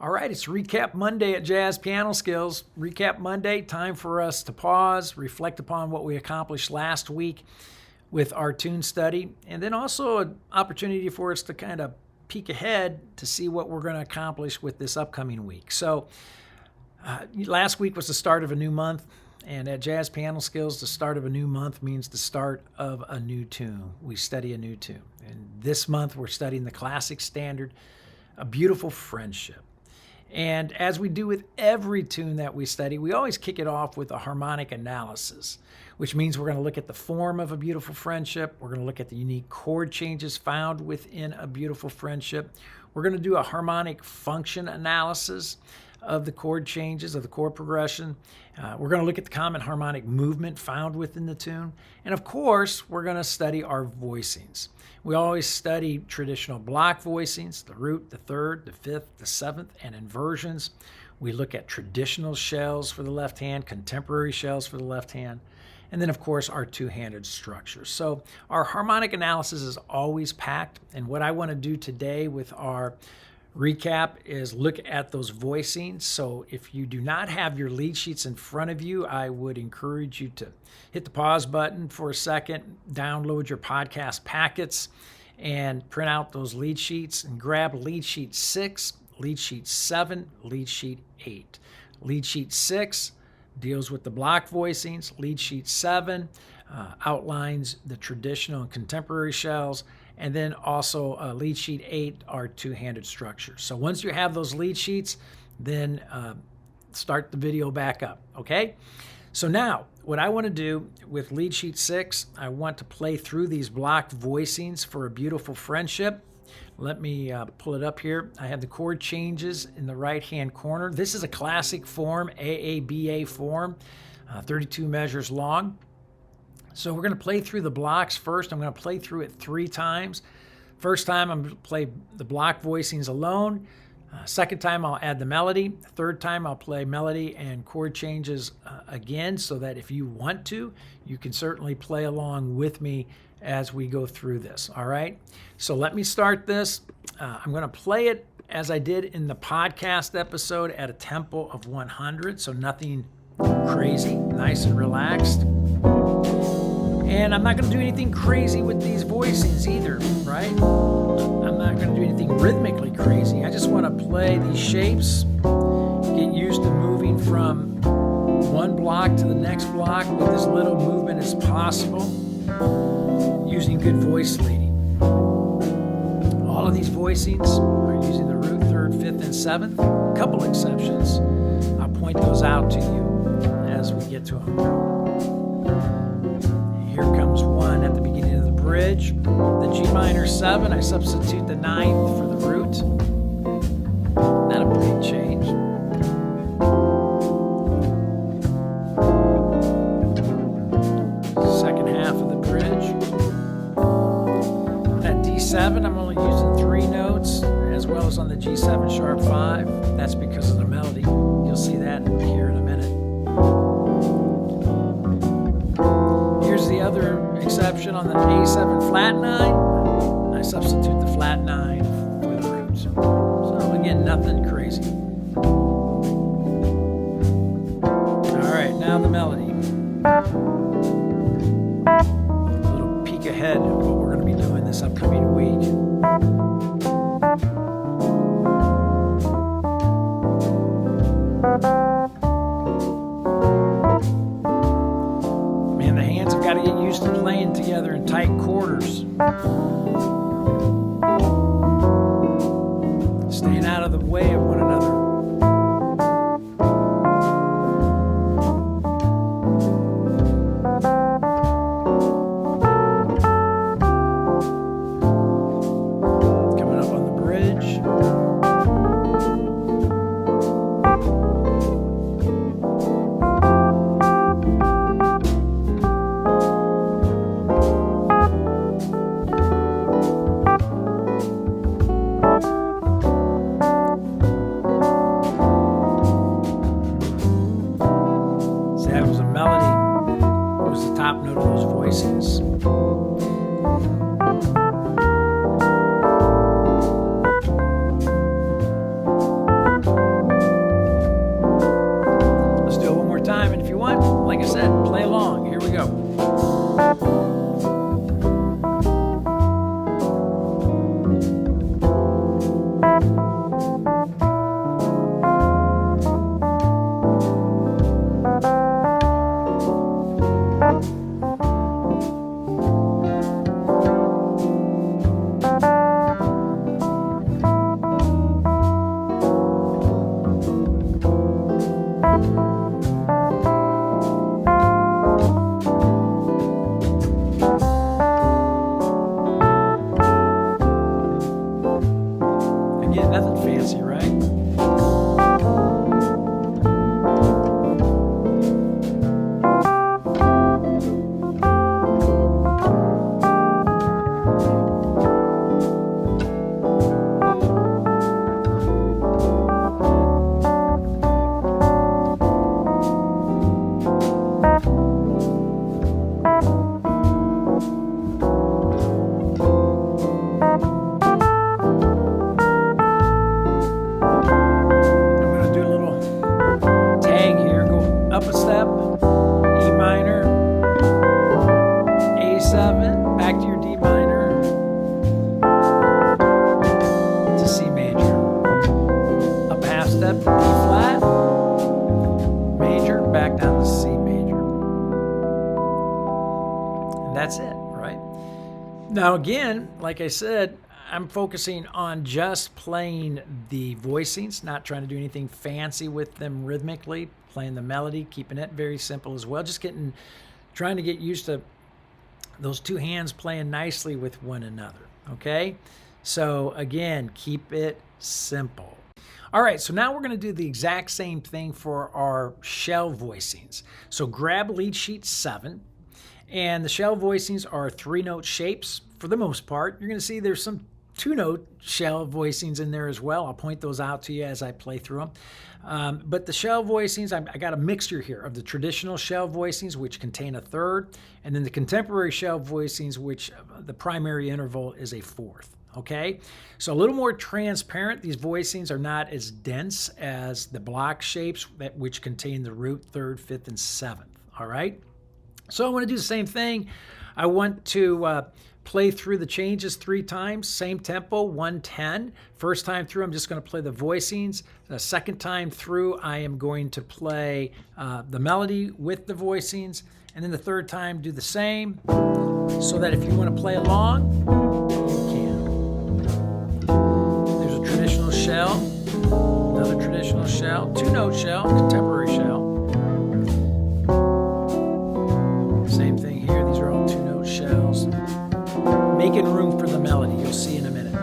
All right, it's Recap Monday at Jazz Piano Skills. Recap Monday, time for us to pause, reflect upon what we accomplished last week with our tune study, and then also an opportunity for us to kind of peek ahead to see what we're going to accomplish with this upcoming week. So last week was the start of a new month, and at Jazz Piano Skills, the start of a new month means the start of a new tune. We study a new tune. And this month, we're studying the classic standard, A Beautiful Friendship. And as we do with every tune that we study, we always kick it off with a harmonic analysis, which means we're going to look at the form of a beautiful friendship. We're going to look at the unique chord changes found within a beautiful friendship. We're going to do a harmonic function analysis of the chord changes, of the chord progression. We're going to look at the common harmonic movement found within the tune. And of course, we're going to study our voicings. We always study traditional block voicings, the root, the third, the fifth, the seventh, and inversions. We look at traditional shells for the left hand, contemporary shells for the left hand, and then of course our two-handed structure. So our harmonic analysis is always packed, and what I want to do today with our recap is look at those voicings. So if you do not have your lead sheets in front of you, I would encourage you to hit the pause button for a second, download your podcast packets, and print out those lead sheets and grab lead sheet 6, lead sheet 7, lead sheet 8. Lead sheet 6 deals with the block voicings. Lead sheet 7 outlines the traditional and contemporary shells. And then also lead sheet 8 are two-handed structures. So once you have those lead sheets, then start the video back up, okay? So now, what I want to do with lead sheet 6, I want to play through these blocked voicings for A Beautiful Friendship. Let me pull it up here. I have the chord changes in the right-hand corner. This is a classic form, AABA form, 32 measures long. So we're going to play through the blocks first. I'm going to play through it 3 times. First time, I'm going to play the block voicings alone. Second time, I'll add the melody. Third time, I'll play melody and chord changes again, so that if you want to, you can certainly play along with me as we go through this, all right? So let me start this. I'm going to play it as I did in the podcast episode at a tempo of 100, so nothing crazy, nice and relaxed. And I'm not going to do anything crazy with these voicings either, right? I'm not going to do anything rhythmically crazy. I just want to play these shapes, get used to moving from one block to the next block with as little movement as possible, using good voice leading. All of these voicings are using the root, third, fifth, and seventh. A couple exceptions. I'll point those out to you as we get to them. Here comes one at the beginning of the bridge. The G minor 7, I substitute the 9th for the root. Not a big change. Second half of the bridge. On that D7, I'm only using 3 notes, as well as on the G7 sharp 5. That's because of the melody. You'll see that here in a minute. The other exception on the A7 flat 9, I substitute the flat 9 for the root. So again, nothing crazy. All right, now the melody. A little peek ahead of what we're going to be doing this upcoming week. Got to get used to playing together in tight quarters. Staying out of the way of one another. Coming up on the bridge. up a step, E minor, A7, back to your D minor, to C major. Up a half step, E flat, major, back down to C major. And that's it, right? Now again, like I said, I'm focusing on just playing the voicings, not trying to do anything fancy with them rhythmically, playing the melody, keeping it very simple as well, just trying to get used to those two hands playing nicely with one another, okay? So again, keep it simple. All right, so now we're going to do the exact same thing for our shell voicings. So grab lead sheet 7, and the shell voicings are 3-note shapes for the most part. You're going to see there's some 2-note shell voicings in there as well. I'll point those out to you as I play through them. But the shell voicings, I got a mixture here of the traditional shell voicings, which contain a third, and then the contemporary shell voicings, which the primary interval is a fourth. Okay, so a little more transparent. These voicings are not as dense as the block shapes which contain the root, third, fifth, and seventh. All right, so I want to do the same thing. I want to play through the changes 3 times, same tempo, 110. First time through, I'm just going to play the voicings. The second time through, I am going to play the melody with the voicings. And then the third time, do the same, so that if you want to play along, you can. There's a traditional shell, another traditional shell, 2-note shell, contemporary shell. Same thing here, these are all 2-note shells. Making room for the melody, you'll see in a minute.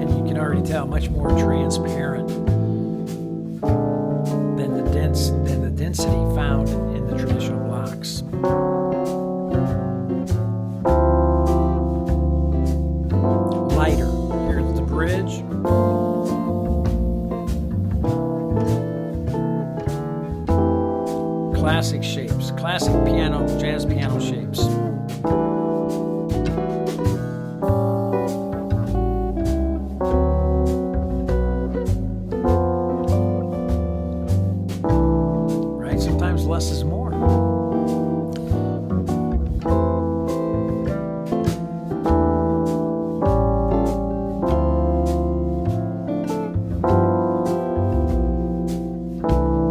And you can already tell, much more transparent than the density found in the traditional blocks. Lighter, here's the bridge. Classic shapes, classic piano, jazz piano shapes. Right? Sometimes less is more.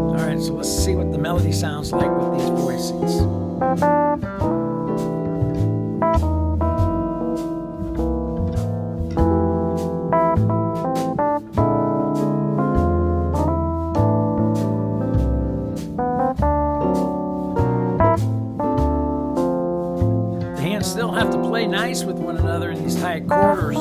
All right, so let's see what the melody sounds like with these voicings. The hands still have to play nice with one another in these tight quarters.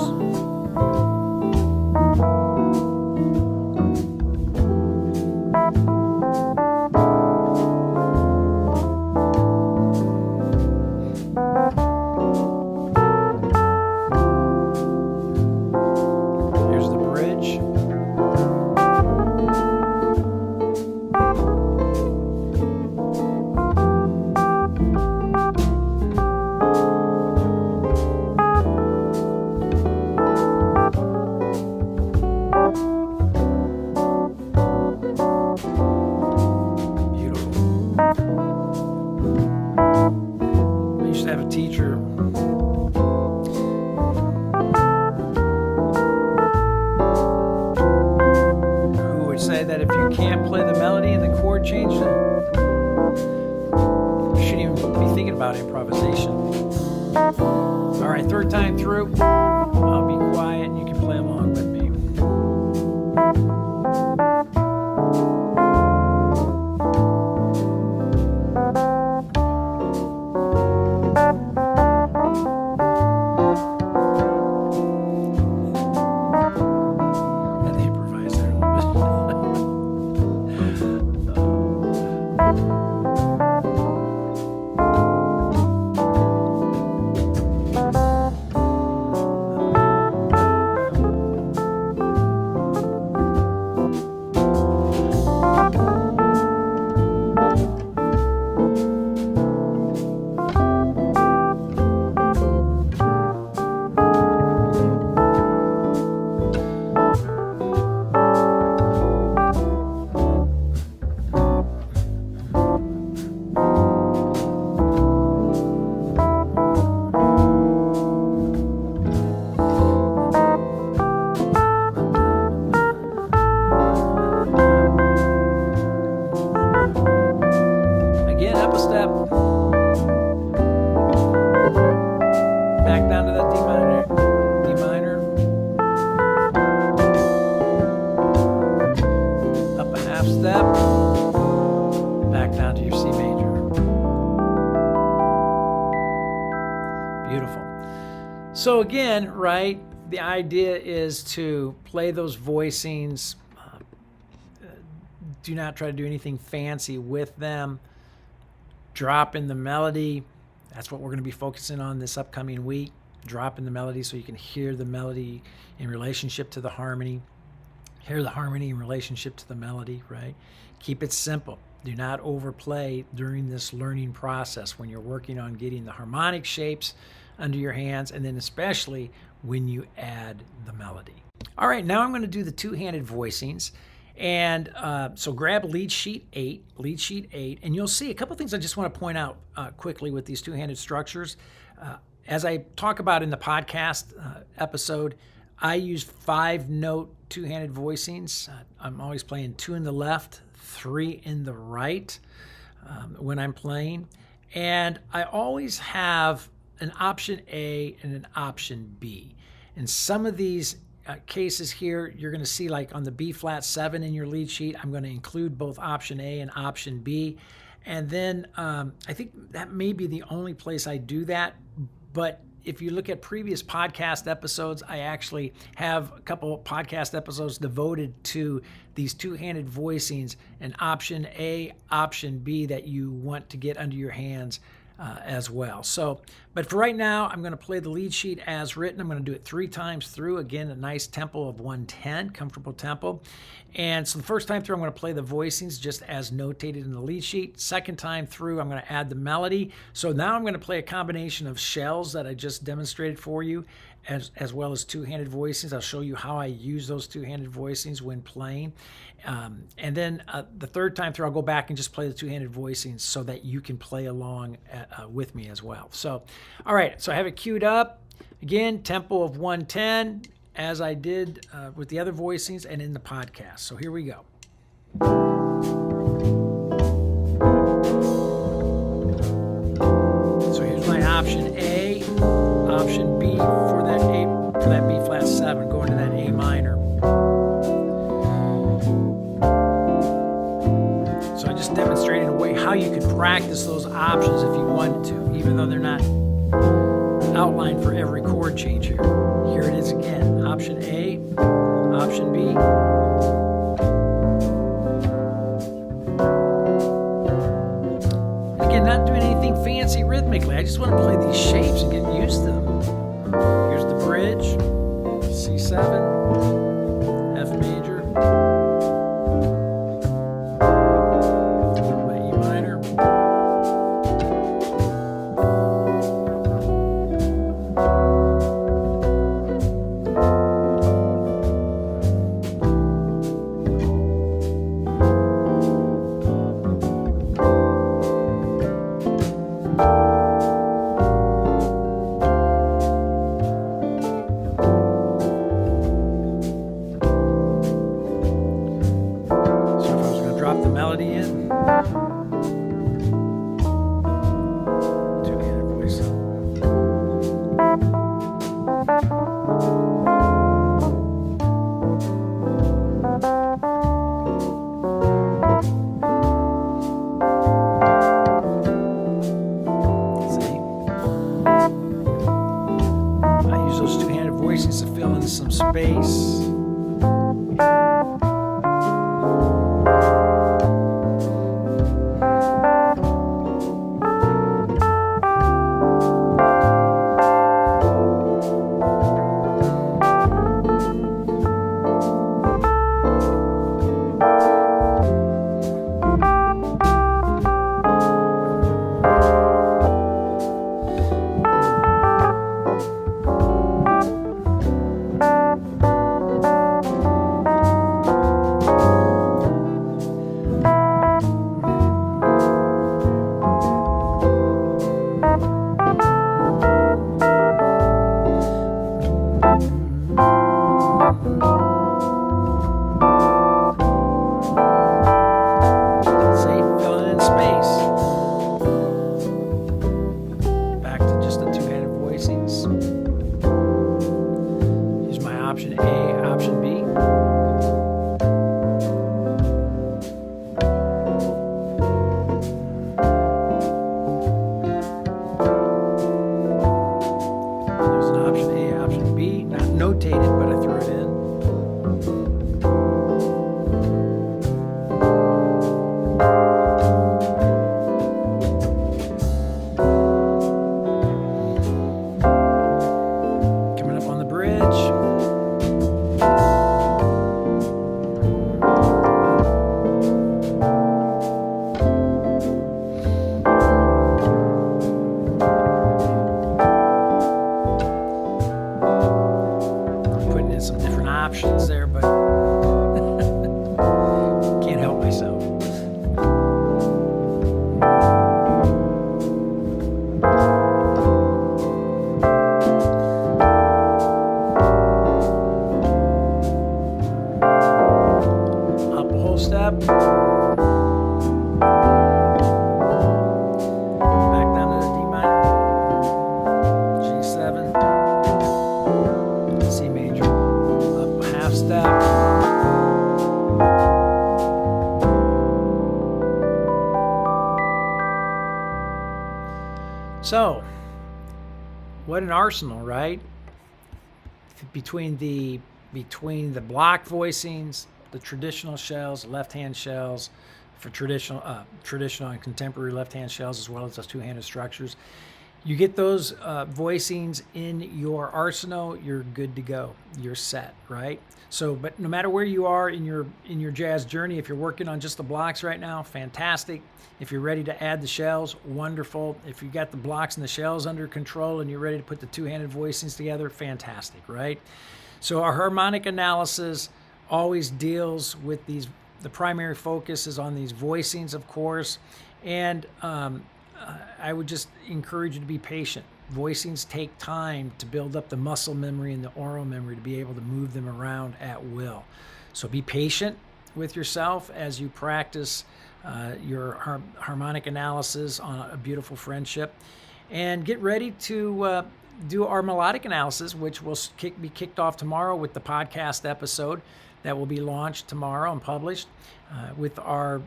Have a teacher who would say that if you can't play the melody and the chord change, you shouldn't even be thinking about improvisation. All right, third time through, I'll be quiet and you can play along with me. So again, right, the idea is to play those voicings. Do not try to do anything fancy with them. Drop in the melody. That's what we're going to be focusing on this upcoming week. Drop in the melody so you can hear the melody in relationship to the harmony. Hear the harmony in relationship to the melody, right? Keep it simple. Do not overplay during this learning process when you're working on getting the harmonic shapes under your hands, and then especially when you add the melody. All right, now I'm going to do the two-handed voicings. And so grab lead sheet 8, and you'll see a couple things I just want to point out quickly with these two-handed structures. As I talk about in the podcast episode, I use 5-note two-handed voicings. I'm always playing 2 in the left, 3 in the right when I'm playing. And I always have an option A and an option B. And some of these cases here, you're going to see like on the B flat 7 in your lead sheet, I'm going to include both option A and option B. And then I think that may be the only place I do that. But if you look at previous podcast episodes, I actually have a couple of podcast episodes devoted to these two-handed voicings and option A, option B that you want to get under your hands as well. So, but for right now, I'm going to play the lead sheet as written. I'm going to do it 3 times through. Again, a nice tempo of 110, comfortable tempo. And so the first time through, I'm going to play the voicings just as notated in the lead sheet. Second time through, I'm going to add the melody. So now I'm going to play a combination of shells that I just demonstrated for you, as well as two-handed voicings. I'll show you how I use those two-handed voicings when playing. And then the third time through, I'll go back and just play the two-handed voicings so that you can play along with me as well. So, all right, so I have it queued up. Again, tempo of 110, as I did with the other voicings and in the podcast. So here we go. So here's my option A, option B for that B flat 7, going to that A minor. So I just demonstrated a way how you could practice those options if you wanted to, even though they're not outlined for every chord change here. Here it is again, option A, option B. Again, not doing anything fancy rhythmically. I just want to play these shapes and get used to them. Here's the bridge, C7, F major, my E minor. To fill in some space. Option A, options there, but can't help myself. Up a whole step. Back down to the D minor. G7. C major. Up a half step. So, what an arsenal, right? Between the block voicings, the traditional shells, left-hand shells, for traditional and contemporary left-hand shells, as well as those two-handed structures. You get those voicings in your arsenal, you're good to go. You're set, right? So, but no matter where you are in your jazz journey, if you're working on just the blocks right now, fantastic. If you're ready to add the shells, wonderful. If you got the blocks and the shells under control and you're ready to put the two-handed voicings together, fantastic, right? So our harmonic analysis always deals with these. The primary focus is on these voicings, of course, and I would just encourage you to be patient. Voicings take time to build up the muscle memory and the aural memory to be able to move them around at will. So be patient with yourself as you practice your harmonic analysis on a beautiful friendship, and get ready to do our melodic analysis, which will be kicked off tomorrow with the podcast episode that will be launched tomorrow and published. With our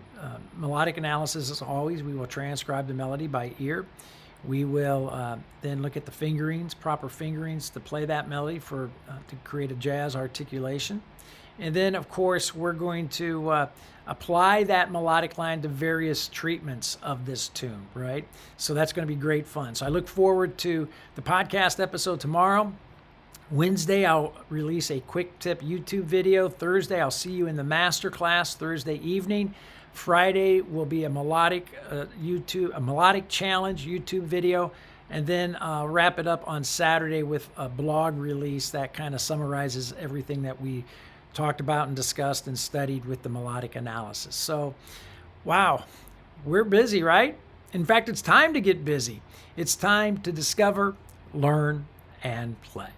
melodic analysis, as always, we will transcribe the melody by ear. We will then look at the fingerings, proper fingerings to play that melody to create a jazz articulation. And then, of course, we're going to apply that melodic line to various treatments of this tune, right? So that's going to be great fun. So I look forward to the podcast episode tomorrow. Wednesday, I'll release a quick tip YouTube video. Thursday, I'll see you in the masterclass Thursday evening. Friday will be a melodic challenge YouTube video, and then I'll wrap it up on Saturday with a blog release that kind of summarizes everything that we talked about and discussed and studied with the melodic analysis. So, wow, we're busy, right? In fact, it's time to get busy. It's time to discover, learn, and play.